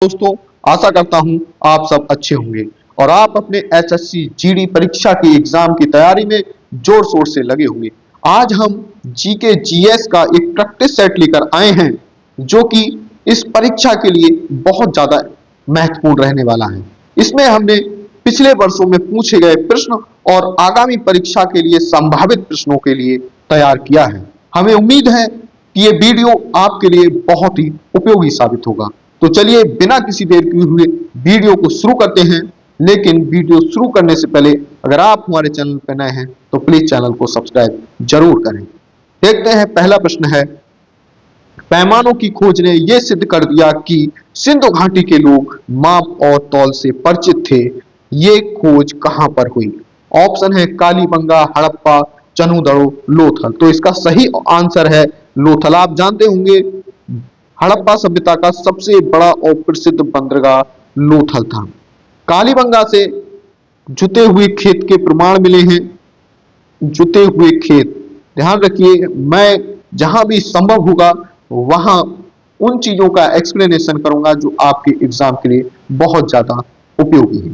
दोस्तों, आशा करता हूं आप सब अच्छे होंगे और आप अपने एसएससी जीडी परीक्षा की एग्जाम की तैयारी में जोर शोर से लगे होंगे। आज हम जीके जीएस का एक प्रैक्टिस सेट लेकर आए हैं जो कि इस परीक्षा के लिए बहुत ज्यादा महत्वपूर्ण रहने वाला है। इसमें हमने पिछले वर्षों में पूछे गए प्रश्न और आगामी परीक्षा के लिए संभावित प्रश्नों के लिए तैयार किया है। हमें उम्मीद है कि ये वीडियो आपके लिए बहुत ही उपयोगी साबित होगा। तो चलिए बिना किसी देर किए हुए वीडियो को शुरू करते हैं। लेकिन वीडियो शुरू करने से पहले अगर आप हमारे चैनल पर नए हैं तो प्लीज चैनल को सब्सक्राइब जरूर करें। देखते हैं, पहला प्रश्न है, पैमानों की खोज ने यह सिद्ध कर दिया कि सिंधु घाटी के लोग माप और तौल से परिचित थे। ये खोज कहां पर हुई? ऑप्शन है कालीबंगा, हड़प्पा, चनूदड़ो, लोथल। तो इसका सही आंसर है लोथल। आप जानते होंगे हड़प्पा सभ्यता का सबसे बड़ा और प्रसिद्ध बंदरगाह लोथल था। कालीबंगा से जुते हुए खेत के प्रमाण मिले हैं। जुते हुए खेत, ध्यान रखिए, मैं जहां भी संभव होगा वहां उन चीजों का एक्सप्लेनेशन करूंगा जो आपके एग्जाम के लिए बहुत ज्यादा उपयोगी है।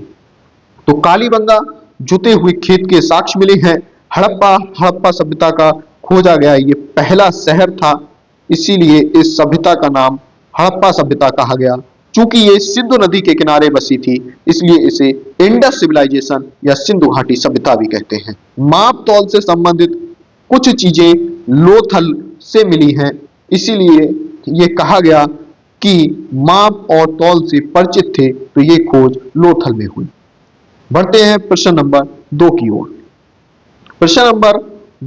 तो कालीबंगा जुते हुए खेत के साक्ष्य मिले हैं। हड़प्पा सभ्यता का खोजा गया ये पहला शहर था, इसीलिए इस सभ्यता का नाम हड़प्पा सभ्यता कहा गया। चूंकि ये सिंधु नदी के किनारे बसी थी, इसलिए इसे इंडस सिविलाइजेशन या सिंधु घाटी सभ्यता भी कहते हैं। माप तौल से संबंधित कुछ चीजें लोथल से मिली हैं, इसीलिए ये कहा गया कि माप और तौल से परिचित थे, तो ये खोज लोथल में हुई। बढ़ते हैं प्रश्न नंबर 2 की ओर। प्रश्न नंबर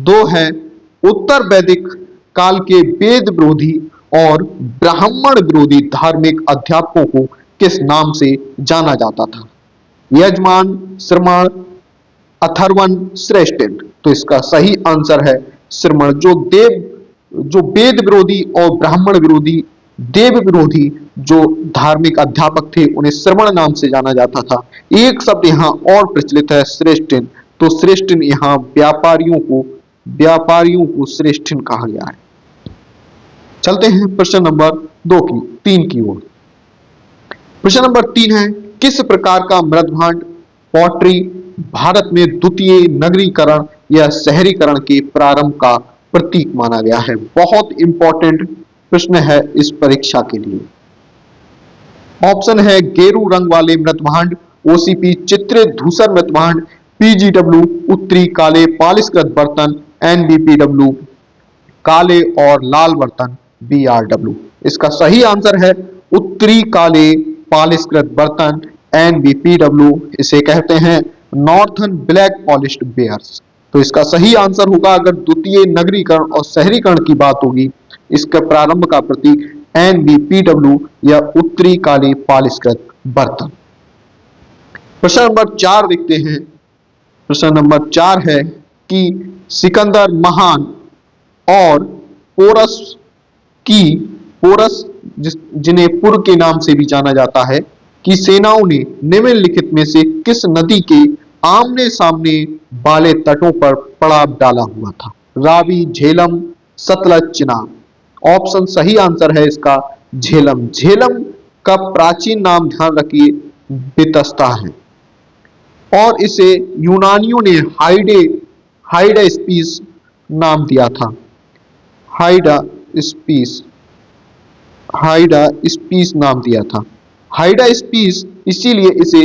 2 है, उत्तर वैदिक काल के वेद विरोधी और ब्राह्मण विरोधी धार्मिक अध्यापकों को किस नाम से जाना जाता था? यजमान, श्रमण, अथर्वण, श्रेष्ठिन। तो इसका सही आंसर है श्रमण। जो वेद विरोधी और ब्राह्मण विरोधी, देव विरोधी जो धार्मिक अध्यापक थे उन्हें श्रमण नाम से जाना जाता था। एक शब्द यहाँ और प्रचलित है, श्रेष्ठिन। तो श्रेष्ठिन यहाँ व्यापारियों को श्रेष्ठिन कहा गया है। चलते हैं प्रश्न नंबर 3 की ओर। प्रश्न नंबर 3 है, किस प्रकार का मृदभांड पॉटरी भारत में द्वितीय नगरीकरण या शहरीकरण के प्रारंभ का प्रतीक माना गया है? बहुत इंपॉर्टेंट प्रश्न है इस परीक्षा के लिए। ऑप्शन है गेरू रंग वाले मृदभांड, ओसीपी चित्रित धूसर मृदभांड, पीजीडब्ल्यू उत्तरी काले पालिशकृत बर्तन, एनबीपीडब्ल्यू काले और लाल बर्तन, बीआरडब्ल्यू। इसका सही आंसर है उत्तरी काले पालिशकृत बर्तन, एनबीपीडब्ल्यू। इसे कहते हैं नॉर्थन ब्लैक पॉलिश्ड बेयर्स। तो इसका सही आंसर होगा, अगर द्वितीय नगरीकरण और शहरीकरण की बात होगी, इसके प्रारंभ का प्रतीक एनबीपीडब्ल्यू या उत्तरी काले पालिशकृत बर्तन। प्रश्न नंबर 4 देखते हैं। प्रश्न नंबर 4 है कि सिकंदर महान और पोरस जिन्हें पुर के नाम से भी जाना जाता है, कि सेनाओं ने निम्नलिखित में से किस नदी के आमने सामने वाले तटों पर पड़ाव डाला हुआ था? रावी, झेलम, सतलज, चिनाब। ऑप्शन सही आंसर है इसका झेलम। झेलम का प्राचीन नाम, ध्यान रखिए, बितस्ता है और इसे यूनानियों ने हाइडास्पीस नाम दिया था। हाइडास्पीस नाम दिया था। हाइडास्पीस, इसीलिए इसे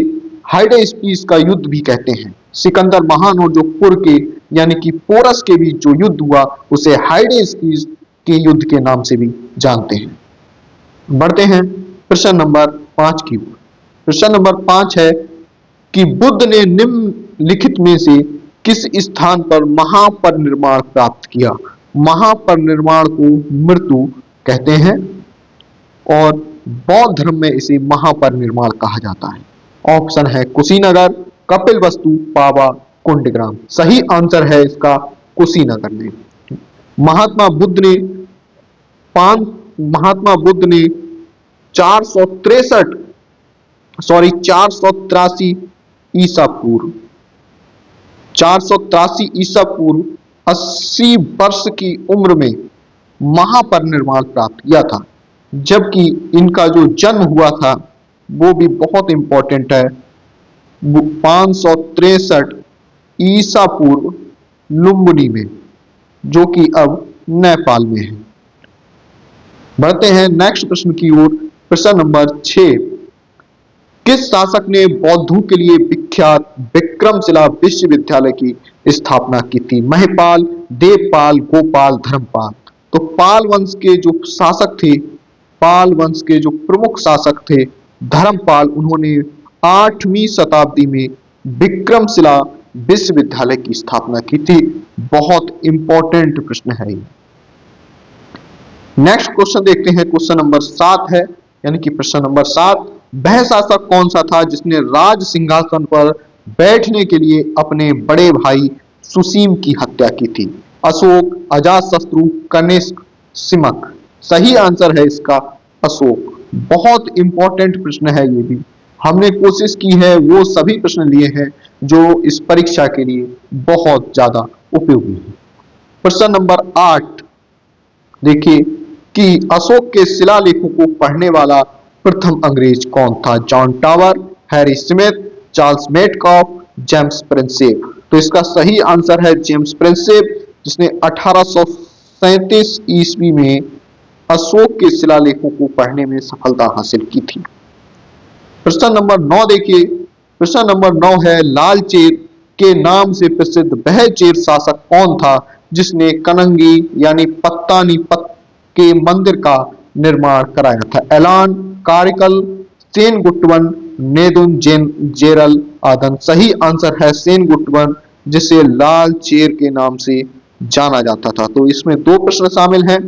हाइडास्पीस का युद्ध भी कहते हैं। सिकंदर महान और जो पुर के यानी कि पोरस के बीच जो युद्ध हुआ उसे हाइडास्पीस के युद्ध के नाम से भी जानते हैं। बढ़ते हैं प्रश्न नंबर 5 की ओर। प्रश्न नंबर 5 है कि बुद्ध ने निम्नलिखित में से किस स्थान पर महापरिनिर्वाण प्राप्त किया? महापरिनिर्वाण को मृत्यु कहते हैं और बौद्ध धर्म में इसे महापरिनिर्वाण कहा जाता है। ऑप्शन है कुशीनगर, कपिलवस्तु, पावा, कुंडग्राम। सही आंसर है इसका कुशीनगर में। महात्मा बुद्ध ने 483 ईसा पूर्व 80 वर्ष की उम्र में महापरिनिर्वाण प्राप्त किया था, जबकि इनका जो जन्म हुआ था वो भी बहुत इंपॉर्टेंट है। 563 ईसा पूर्व लुम्बिनी में, जो कि अब नेपाल में है। बढ़ते हैं नेक्स्ट प्रश्न की ओर। प्रश्न नंबर 6, किस शासक ने बौद्धों के लिए विख्यात विक्रमशिला विश्वविद्यालय की स्थापना की थी? महिपाल, देवपाल, गोपाल, धर्मपाल। तो पाल वंश के जो शासक थे, पाल वंश के जो प्रमुख शासक थे धर्मपाल, उन्होंने 8वीं शताब्दी में विक्रमशिला विश्वविद्यालय की स्थापना की थी। बहुत इंपॉर्टेंट प्रश्न है ये। नेक्स्ट क्वेश्चन देखते हैं, क्वेश्चन नंबर 7 है, यानी कि प्रश्न नंबर 7, वह शासक कौन सा था जिसने राज सिंहासन पर बैठने के लिए अपने बड़े भाई सुसीम की हत्या की थी? अशोक, अजातशत्रु, कनिष्क, सिमक। सही आंसर है इसका अशोक। बहुत इंपॉर्टेंट प्रश्न है ये भी। हमने कोशिश की है वो सभी प्रश्न लिए हैं जो इस परीक्षा के लिए बहुत ज्यादा उपयोगी है। प्रश्न नंबर 8 देखिए कि अशोक के शिलालेखों को पढ़ने वाला प्रथम अंग्रेज कौन था? John tower, Harry Smith, Charles Metcalfe, James Prinsep. तो इसका सही आंसर है जेम्स प्रिंसेप, जिसने 1837 ईस्वी में अशोक के शिलालेखों को पढ़ने में सफलता हासिल की थी। प्रश्न नंबर 9 देखिए। प्रश्न नंबर 9 है, लाल चेर के नाम से प्रसिद्ध वह चेर शासक कौन था जिसने कनंगी यानी पत्तानीपत के मंदिर का निर्माण कराया था? एलान, कारिकल, सेनगुट्टवन, नेदुन जेरल आदन। सही आंसर है सेनगुट्टवन, जिसे लाल चेर के नाम से जाना जाता था। तो इसमें दो प्रश्न शामिल हैं।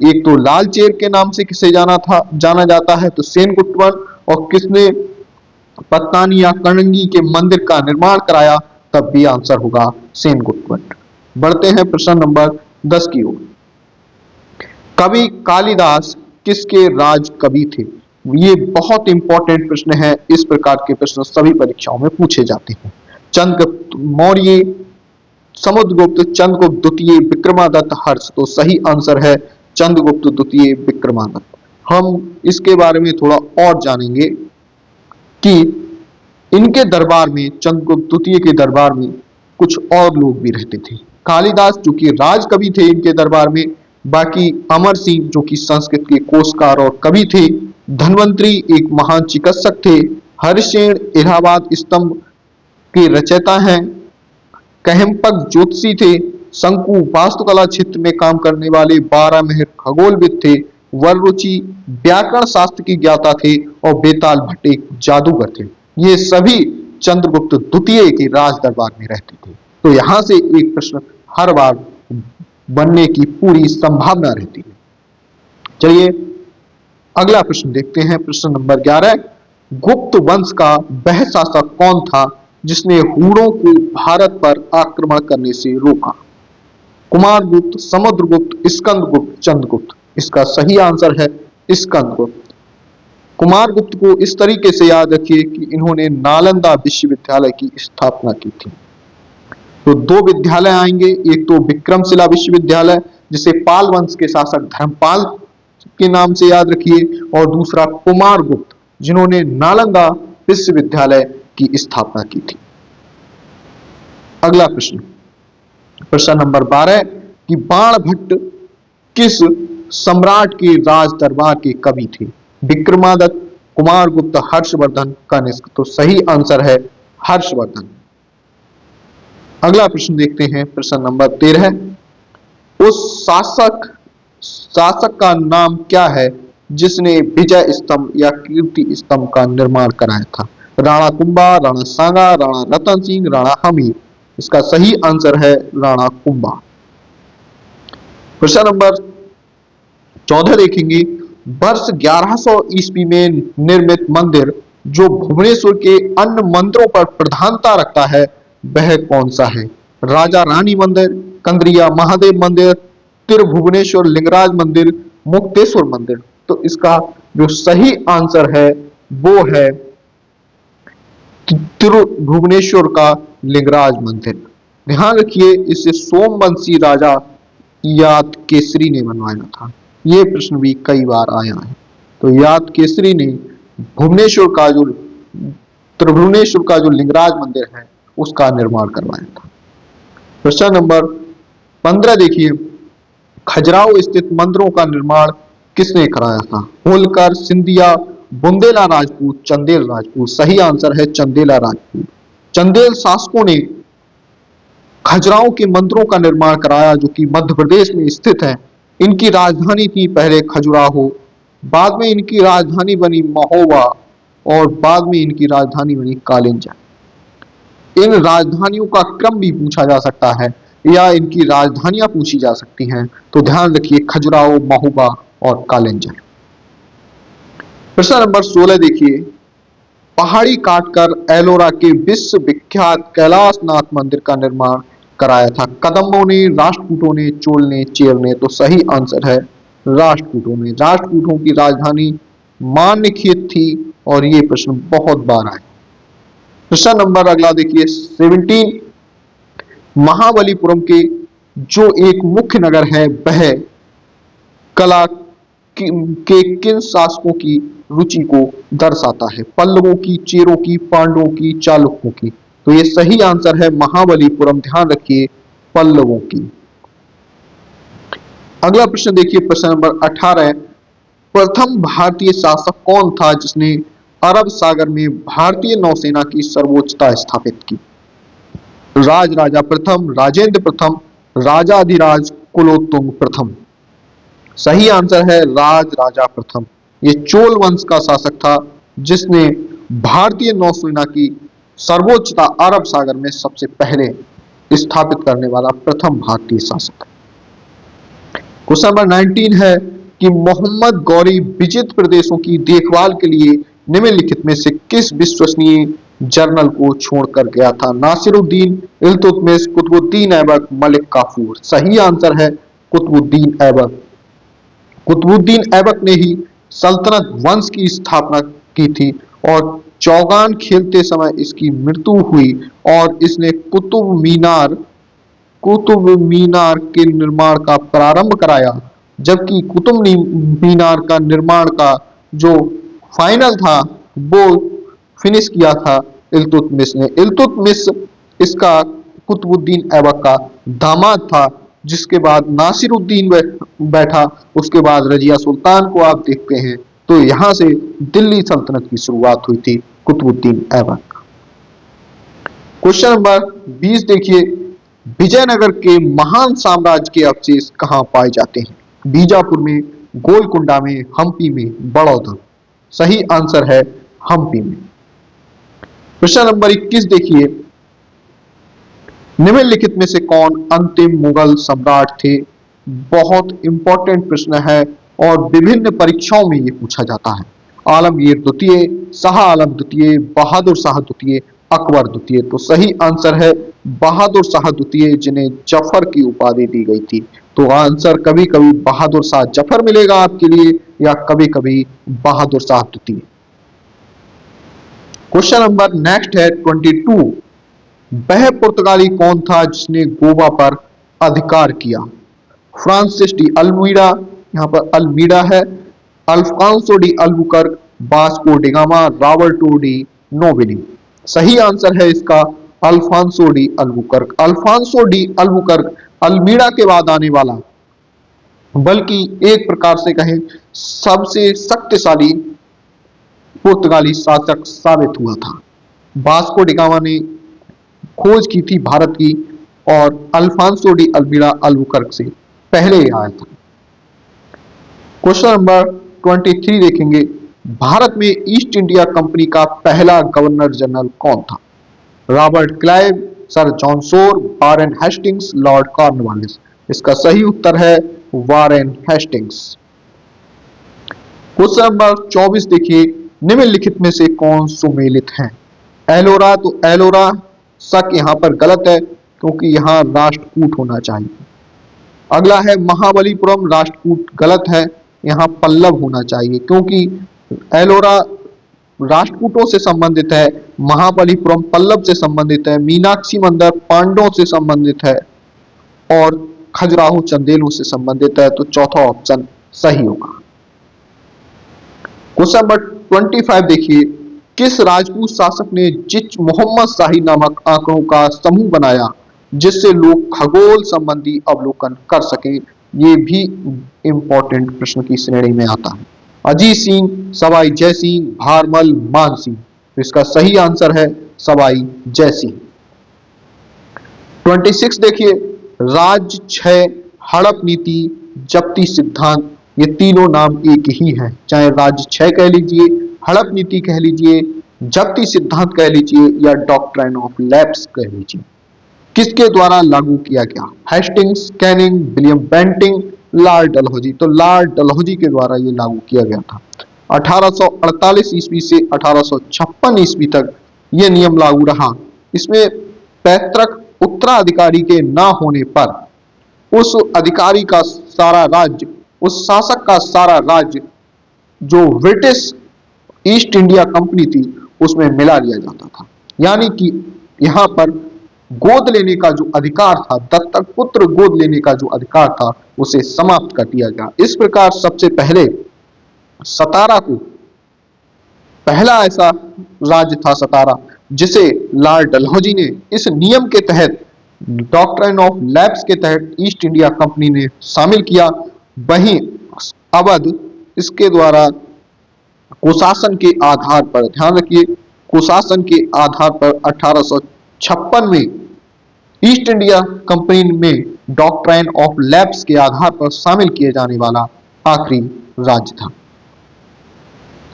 एक तो लाल चेर के नाम से किसे जाना जाता है, तो सेनगुट्टवन, और किसने पत्तानी या कणंगी के मंदिर का निर्माण कराया, तब भी आंसर होगा सेनगुट्टवन। बढ़ते हैं प्रश्न नंबर 10 की ओर। कवि कालिदास किसके राज कवि थे? ये बहुत इंपॉर्टेंट प्रश्न है। इस प्रकार के प्रश्न सभी परीक्षाओं में पूछे जाते हैं। चंद्रगुप्त मौर्य, समुद्रगुप्त, चंद्रगुप्त द्वितीय, विक्रमादित्य, हर्ष। तो सही आंसर है चंद्रगुप्त द्वितीय, विक्रमादित्य। हम इसके बारे में थोड़ा और जानेंगे कि इनके दरबार में, चंद्रगुप्त द्वितीय के दरबार में कुछ और लोग भी रहते थे। कालिदास जो कि राजकवि थे इनके दरबार में, बाकी अमर सिंह जो कि संस्कृत के कोशकार और कवि थे, धन्वंतरी एक महान चिकित्सक थे, हरिसेन इलाहाबाद स्तंभ के रचयिता हैं, कहम्पक ज्योतिषी थे, शंकु वास्तुकला क्षेत्र में काम करने वाले, 12 महर खगोलविद थे, वररुचि व्याकरण शास्त्र की ज्ञाता थे, और बेताल भट्ट एक जादूगर थे। ये सभी चंद्रगुप्त द्वितीय के राज दरबार में रहते थे। तो यहां से एक प्रश्न हर बार बनने की पूरी संभावना रहती है। चलिए अगला प्रश्न देखते हैं। प्रश्न नंबर 11, गुप्त वंश का वह शासक कौन था जिसने हूणों को भारत पर आक्रमण करने से रोका? कुमारगुप्त, समुद्रगुप्त, स्कंदगुप्त, चंद्रगुप्त। इसका सही आंसर है स्कंदगुप्त। कुमारगुप्त को इस तरीके से याद रखिए कि इन्होंने नालंदा विश्वविद्यालय की स्थापना की थी। तो दो विद्यालय आएंगे, एक तो विक्रमशिला विश्वविद्यालय जिसे पाल वंश के शासक धर्मपाल के नाम से याद रखिए, और दूसरा कुमारगुप्त जिन्होंने नालंदा विश्वविद्यालय की स्थापना की थी। अगला प्रश्न, प्रश्न नंबर 12 कि बाणभट्ट किस सम्राट के राज दरबार के कवि थे? विक्रमादित्य, कुमारगुप्त, हर्षवर्धन, कनिष्क। तो सही आंसर है हर्षवर्धन। अगला प्रश्न देखते हैं। प्रश्न नंबर 13, उस शासक का नाम क्या है जिसने विजय स्तंभ या कीर्ति स्तंभ का निर्माण कराया था? राणा कुंभा, राणा सांगा, राणा रतन सिंह, राणा हमीर। इसका सही आंसर है राणा कुंभा। प्रश्न नंबर 14 देखेंगे। वर्ष 1100 ईस्वी में निर्मित मंदिर जो भुवनेश्वर के अन्य मंदिरों पर प्रधानता रखता है वह कौन सा है? राजा रानी मंदिर, कंद्रिया महादेव मंदिर, तिरुभुवनेश्वर लिंगराज मंदिर, मुक्तेश्वर मंदिर। तो इसका जो सही आंसर है वो है तिरुभुवनेश्वर का लिंगराज मंदिर। ध्यान रखिए इसे सोमवंशी राजा याद केसरी ने बनवाया था। यह प्रश्न भी कई बार आया है। तो याद केसरी ने भुवनेश्वर का जो त्रिभुवनेश्वर का जो लिंगराज मंदिर है उसका निर्माण करवाया था। प्रश्न नंबर 15 देखिए, खजुराहो स्थित मंदिरों का निर्माण किसने कराया था? होलकर, सिंधिया, बुंदेला राजपूत, चंदेल राजपूत। सही आंसर है चंदेला राजपूत। चंदेल शासकों ने खजुराहो के मंदिरों का निर्माण कराया जो कि मध्य प्रदेश में स्थित है। इनकी राजधानी थी पहले खजुराहो, बाद में इनकी राजधानी बनी महोबा और बाद में इनकी राजधानी बनी कालिंजा। इन राजधानियों का क्रम भी पूछा जा सकता है या इनकी राजधानियां पूछी जा सकती हैं, तो ध्यान रखिए खजुराहो, महोबा और कालिंजा। प्रश्न नंबर 16 देखिए, पहाड़ी काटकर एलोरा के विश्व विख्यात कैलाशनाथ मंदिर का निर्माण कराया था? कदम्बों ने, राष्ट्रकूटों ने, चोल ने, चेर ने। तो सही आंसर है राष्ट्रकूटों ने। राष्ट्रकूटों की राजधानी मान्यखेत थी और ये प्रश्न बहुत बार आए। प्रश्न नंबर अगला देखिए 17, महाबलीपुरम के जो एक मुख्य नगर है वह कला के किन शासकों की रुचि को दर्शाता है? पल्लवों की, चेरों की, पांडवों की, चालुक्यों की। तो ये सही आंसर है महाबलीपुरम। ध्यान रखिए पल्लवों की। अगला प्रश्न देखिए प्रश्न नंबर 18, प्रथम भारतीय शासक कौन था जिसने अरब सागर में भारतीय नौसेना की सर्वोच्चता स्थापित की? राजराजा प्रथम, राजेंद्र प्रथम, राजाधिराज, कुलोत्तुंग प्रथम। सही आंसर है राजराजा प्रथम। ये चोल वंश का शासक था जिसने भारतीय नौसेना की सर्वोच्चता अरब सागर में सबसे पहले स्थापित करने वाला प्रथम भारतीय शासक। क्वेश्चन नंबर 19 है कि मोहम्मद गौरी विजित प्रदेशों की देखभाल के लिए निम्नलिखित में से किस विश्वसनीय जर्नल को छोड़कर गया था? नासिरुद्दीन, इल्तुतमिश, कुतुबुद्दीन ऐबक, मलिक काफूर। सही आंसर है कुतुबुद्दीन ऐबक। कुतुबुद्दीन ऐबक ने ही सल्तनत वंश की स्थापना की थी और चौगान खेलते समय इसकी मृत्यु हुई और इसने कुतुब मीनार के निर्माण का प्रारंभ कराया, जबकि कुतुब मीनार का निर्माण का जो फाइनल था वो फिनिश किया था इल्तुतमिश ने। इल्तुतमिश इसका कुतुबुद्दीन ऐबक का दामाद था, जिसके बाद नासिरुद्दीन बैठा, उसके बाद रजिया सुल्तान को आप देखते हैं। तो यहां से दिल्ली सल्तनत की शुरुआत हुई थी कुतुबुद्दीन ऐबक। क्वेश्चन नंबर 20 देखिए, विजयनगर के महान साम्राज्य के अवशेष कहां पाए जाते हैं? बीजापुर में, गोलकुंडा में, हम्पी में, बड़ौदा। सही आंसर है हम्पी में। प्रश्न नंबर 21 देखिए, निम्नलिखित में से कौन अंतिम मुगल सम्राट थे? बहुत इंपॉर्टेंट प्रश्न है और विभिन्न परीक्षाओं में ये पूछा जाता है। आलमगीर द्वितीय, शाह आलम द्वितीय, बहादुर शाह द्वितीय, अकबर द्वितीय। तो सही आंसर है बहादुर शाह द्वितीय, जिन्हें जफर की उपाधि दी गई थी। तो आंसर कभी कभी बहादुर शाह जफर मिलेगा आपके लिए या कभी कभी बहादुर शाह द्वितीय। क्वेश्चन नंबर नेक्स्ट है 22, वह पुर्तगाली कौन था जिसने गोवा पर अधिकार किया? फ्रांसिस डी अल्मीडा, यहाँ पर अल्मीडा है, Alfonso de Albuquerque, Vasco da Gama, Roberto de Nobili. सही आंसर है इसका Alfonso de Albuquerque. Alfonso de Albuquerque Almeida के बाद आने वाला, बल्कि एक प्रकार से कहें सबसे शक्तिशाली पुर्तगाली शासक साबित हुआ था। वास्को डी गामा ने खोज की थी भारत की और अल्फांसो डी अल्मीडा अल्बुकर्क से पहले आया था। क्वेश्चन नंबर 23 देखेंगे, भारत में ईस्ट इंडिया कंपनी का पहला गवर्नर जनरल कौन था? Robert Clive, sir John Shore, Warren Hastings, Lord Cornwallis. इसका सही उत्तर है वारेन हेस्टिंग्स। क्वेश्चन नंबर 24 देखिए, निम्नलिखित में से कौन सुमेलित है? एलोरा, तो एलोरा शक यहां पर गलत है क्योंकि यहां राष्ट्रकूट होना चाहिए। अगला है महाबलीपुरम, राष्ट्रकूट गलत है, यहां पल्लव होना चाहिए क्योंकि एलोरा राष्ट्रकूटों से संबंधित है, महाबलीपुरम पल्लव से संबंधित है, मीनाक्षी मंदिर पांडवों से संबंधित है और खजुराहो चंदेलों से संबंधित है। तो चौथा ऑप्शन सही होगा। क्वेश्चन नंबर 25 देखिए, किस राजपूत शासक ने जिच मोहम्मद शाही नामक आंकड़ों का समूह बनाया जिससे लोग खगोल संबंधी अवलोकन कर सके? ये भी इंपॉर्टेंट प्रश्न की श्रेणी में आता है। अजीत सिंह, सवाई जय सिंह, भारमल, मान सिंह। तो इसका सही आंसर है सवाई जय सिंह। 26 देखिए, राज्य क्षय, हड़प नीति, जब्ती सिद्धांत, ये तीनों नाम एक ही हैं। चाहे राज्य क्षय कह लीजिए, हड़प नीति कह लीजिए, जब्ती सिद्धांत कह लीजिए या डॉक्ट्राइन ऑफ लैप्स कह लीजिए। किसके द्वारा लागू किया गया? Hastings, Canning, William Bentinck, Lord Dalhousie. तो लॉर्ड डलहौजी के द्वारा ये लागू किया गया था। 1848 ईस्वी से 1856 ईस्वी तक ये नियम लागू रहा। इसमें पैतृक उत्तराधिकारी के ना होने पर उस अधिकारी का सारा राज्य, उस शासक का सारा राज्य जो ब्रिटिश ईस्ट इंडिया कंपनी थी उसमें मिला लिया जाता था। यानी कि यहाँ पर गोद लेने का जो अधिकार था, दत्तक पुत्र गोद लेने का जो अधिकार था, उसे समाप्त कर दिया गया। इस प्रकार सबसे पहले सतारा को, पहला ऐसा राज्य था सतारा जिसे लॉर्ड डलहौजी ने इस नियम के तहत, डॉक्ट्राइन ऑफ लैप्स के तहत ईस्ट इंडिया कंपनी ने शामिल किया। वहीं अवध इसके द्वारा कुशासन के आधार पर, ध्यान रखिए, कुशासन के आधार पर 1856 में ईस्ट इंडिया कंपनी में डॉक्ट्राइन ऑफ लैप्स के आधार पर शामिल किए जाने वाला आखिरी राज्य था।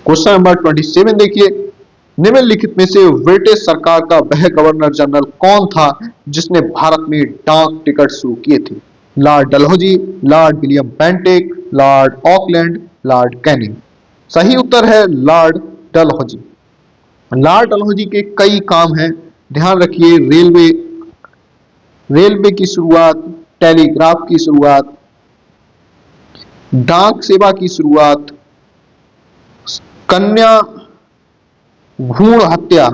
क्वेश्चन नंबर 27 देखिए, निम्नलिखित में से ब्रिटिश सरकार का वह गवर्नर जनरल कौन था जिसने भारत में डाक टिकट शुरू किए थे? Lord Dalhousie, Lord William Bentinck, Lord Auckland, Lord Canning. सही उत्तर है लॉर्ड डलहौजी। लॉर्ड डलहौजी के कई काम हैं, ध्यान रखिए, रेलवे की शुरुआत, टेलीग्राफ की शुरुआत, डाक सेवा की शुरुआत, कन्या भ्रूण हत्या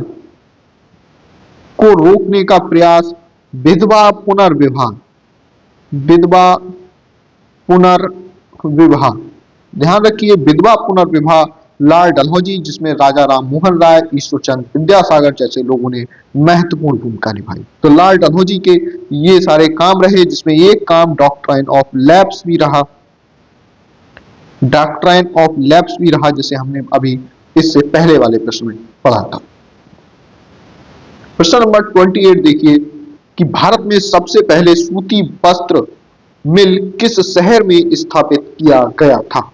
को रोकने का प्रयास, विधवा पुनर्विवाह, विधवा पुनर्विवाह, ध्यान रखिए, विधवा पुनर्विवाह लॉर्ड डलहौजी, जिसमें राजा राम मोहन राय, ईश्वरचंद विद्यासागर जैसे लोगों ने महत्वपूर्ण भूमिका निभाई। तो लॉर्ड डलहौजी के ये सारे काम रहे, जिसमें एक काम डॉक्ट्राइन ऑफ लैप्स भी रहा, डॉक्ट्राइन ऑफ लैप्स भी रहा, जिसे हमने अभी इससे पहले वाले प्रश्न में पढ़ा था। प्रश्न नंबर 28 देखिए कि भारत में सबसे पहले सूती वस्त्र मिल किस शहर में स्थापित किया गया था?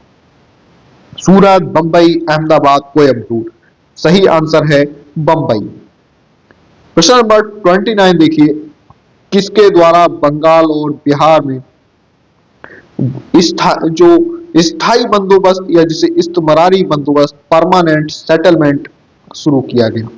सूरत, बंबई, अहमदाबाद, कोयम्बटूर। सही आंसर है बंबई। प्रश्न नंबर 29 देखिए, किसके द्वारा बंगाल और बिहार में स्थायी बंदोबस्त या जिसे इस्तमरारी बंदोबस्त, परमानेंट सेटलमेंट शुरू किया गया?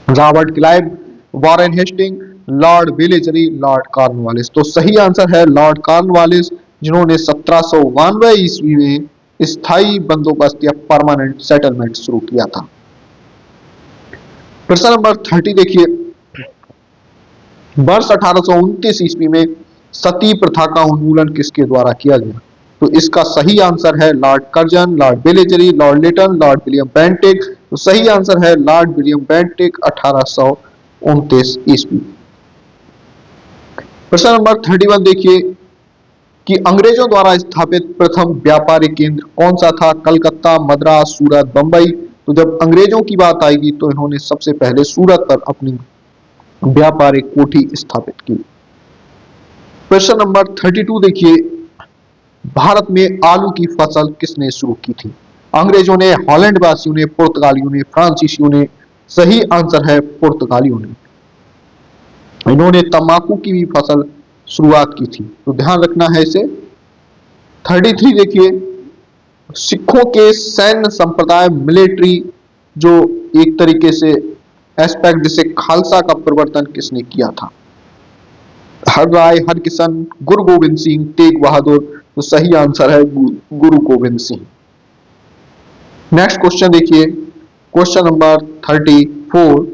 Robert Clive, Warren Hastings, Lord Wellesley, Lord Cornwallis. तो सही आंसर है लॉर्ड कॉर्नवालिस, जिन्होंने 1792 ईस्वी में स्थायी बंदोबस्त या परमानेंट सेटलमेंट शुरू किया था। प्रश्न नंबर 30 देखिए, वर्ष 1829 ईस्वी में सती प्रथा का उन्मूलन किसके द्वारा किया गया? तो इसका सही आंसर है Lord Curzon, Lord Wellesley, Lord Lytton, Lord William Bentinck. तो सही आंसर है लॉर्ड विलियम बेंटिक, 1829 ईस्वी। प्रश्न नंबर 31 देखिए कि अंग्रेजों द्वारा स्थापित प्रथम व्यापारिक केंद्र कौन सा था? कलकत्ता, मद्रास, सूरत, बंबई। तो जब अंग्रेजों की बात आएगी तो इन्होंने सबसे पहले सूरत पर अपनी व्यापारिक कोठी स्थापित की। प्रश्न नंबर 32 देखिए, भारत में आलू की फसल किसने शुरू की थी? अंग्रेजों ने, हॉलैंड वासियों ने, पुर्तगालियों ने, फ्रांसीसियों ने? सही आंसर है पुर्तगालियों ने। इन्होंने तंबाकू की भी फसल शुरुआत की थी, तो ध्यान रखना है इसे। 33 देखिए, सिखों के सैन्य संप्रदाय, मिलिट्री जो एक तरीके से एस्पेक्ट, जिसे खालसा का प्रवर्तन किसने किया था? हर राय, हरकिशन, गुरु गोविंद सिंह, तेग बहादुर। तो सही आंसर है गुरु गोविंद सिंह। नेक्स्ट क्वेश्चन देखिए, क्वेश्चन नंबर 34,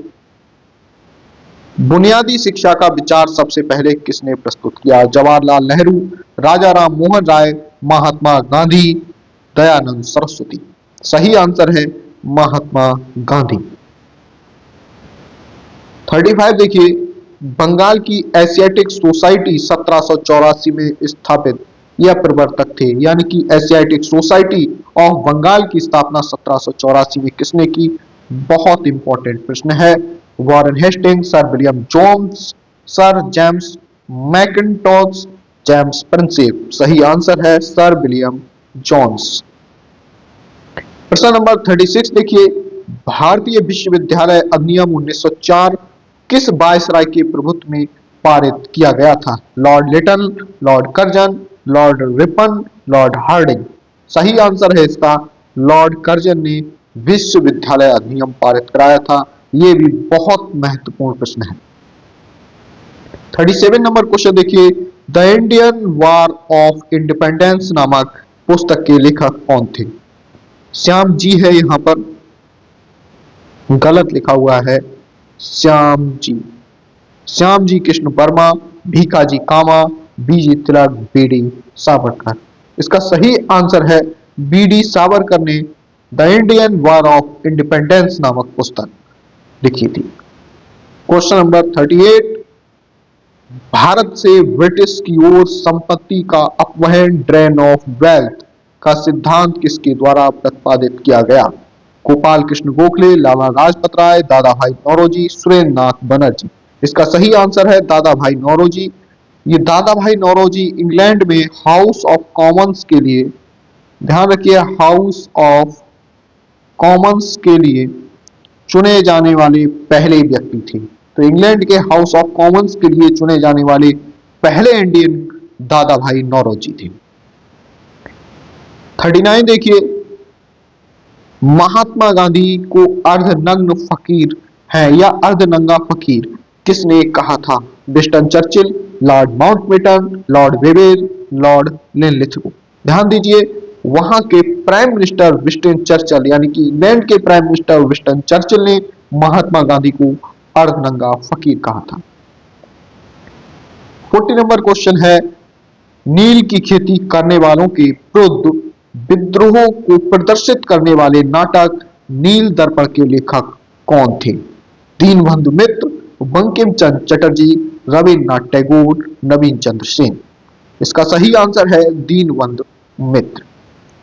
बुनियादी शिक्षा का विचार सबसे पहले किसने प्रस्तुत किया? जवाहरलाल नेहरू, राजा राम मोहन राय, महात्मा गांधी, दयानंद सरस्वती। सही आंसर है महात्मा गांधी। 35 देखिए, बंगाल की एशियाटिक सोसाइटी 1784 में स्थापित यह प्रवर्तक थे, यानी कि एशियाटिक सोसाइटी ऑफ बंगाल की स्थापना 1784 में किसने की? बहुत इंपॉर्टेंट प्रश्न है। Warren Hastings, sir William Jones, sir James Mackintosh, James Prinsep. सही आंसर है सर विलियम जोन्स। प्रश्न नंबर 36 देखिए, भारतीय विश्वविद्यालय अधिनियम 1904 किस वायसराय के प्रभुत्व में पारित किया गया था? Lord Lytton, Lord Curzon, Lord Ripon, Lord Hardinge. सही आंसर है इसका लॉर्ड कर्जन ने विश्वविद्यालय अधिनियम पारित कराया था। यह भी बहुत महत्वपूर्ण प्रश्न है। 37 नंबर क्वेश्चन देखिए, the Indian war of independence नामक पुस्तक के लेखक कौन थे? श्याम जी है, यहां पर गलत लिखा हुआ है श्याम जी। श्याम जी कृष्ण वर्मा, भीखाजी कामा, बीजी तिलक, बीडी सावरकर। इसका सही आंसर है बीडी सावरकर ने the Indian war of independence नामक पुस्तक लिखी थी। क्वेश्चन नंबर 38, भारत से ब्रिटिश की ओर संपत्ति का अपवहन, ड्रेन ऑफ वेल्थ का सिद्धांत किसके द्वारा प्रतिपादित किया गया? गोपाल कृष्ण गोखले, लाला लाजपत राय, दादा भाई नौरोजी, सुरेंद्र नाथ बनर्जी। इसका सही आंसर है दादा भाई नौरोजी। ये दादा भाई नौरोजी इंग्लैंड में हाउस ऑफ कॉमन्स के लिए, ध्यान रखिए, हाउस ऑफ कॉमन्स के लिए चुने जाने वाले पहले व्यक्ति थे। तो इंग्लैंड के हाउस ऑफ कॉमन्स के लिए चुने जाने वाले पहले इंडियन दादा भाई नौरोजी थे। 39 देखिए, महात्मा गांधी को अर्धनग्न फकीर है या अर्धनंगा फकीर किसने कहा था? Winston Churchill, Lord Mountbatten, Lord Wavell, Lord Linlithgow. ध्यान दीजिए, वहां के प्राइम मिनिस्टर विंस्टन चर्चिल, यानी कि इंग्लैंड के प्राइम मिनिस्टर विंस्टन चर्चिल ने महात्मा गांधी को अर्धनंगा फकीर कहा था। 40 नंबर क्वेश्चन है, नील की खेती करने वालों के विरुद्ध विद्रोह को प्रदर्शित करने वाले नाटक नील दर्पण के लेखक कौन थे? दीनबंधु मित्र, बंकिम चंद्र चटर्जी, रविन्द्रनाथ टैगोर, नवीन चंद्र सेन। इसका सही आंसर है दीनबंधु मित्र।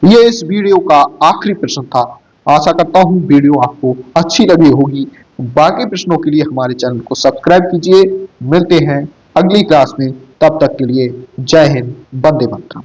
यह इस वीडियो का आखिरी प्रश्न था। आशा करता हूं वीडियो आपको अच्छी लगी होगी। बाकी प्रश्नों के लिए हमारे चैनल को सब्सक्राइब कीजिए। मिलते हैं अगली क्लास में, तब तक के लिए जय हिंद, वंदे मातरम।